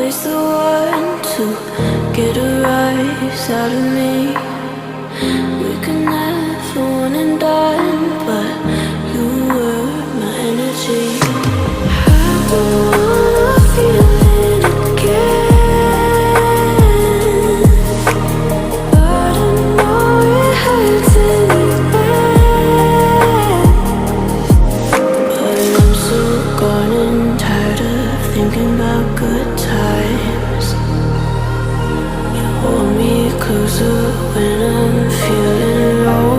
always the one to get a rise out of me. We could never one and done, but you were my energy. I don't wanna feel it again, but I know it hurts in the end. But I'm so gone and tired of thinking about good times. You hold me closer when I'm feeling low.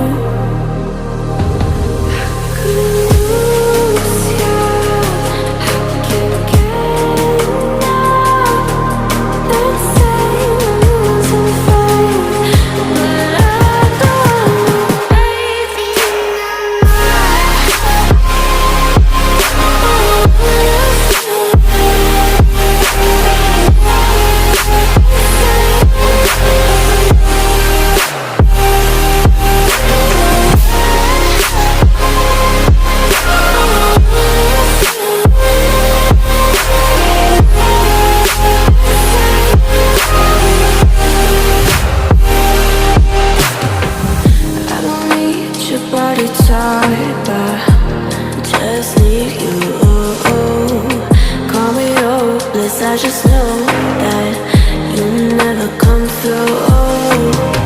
Body type, but just need you. Call me hopeless, I just know that you never come through.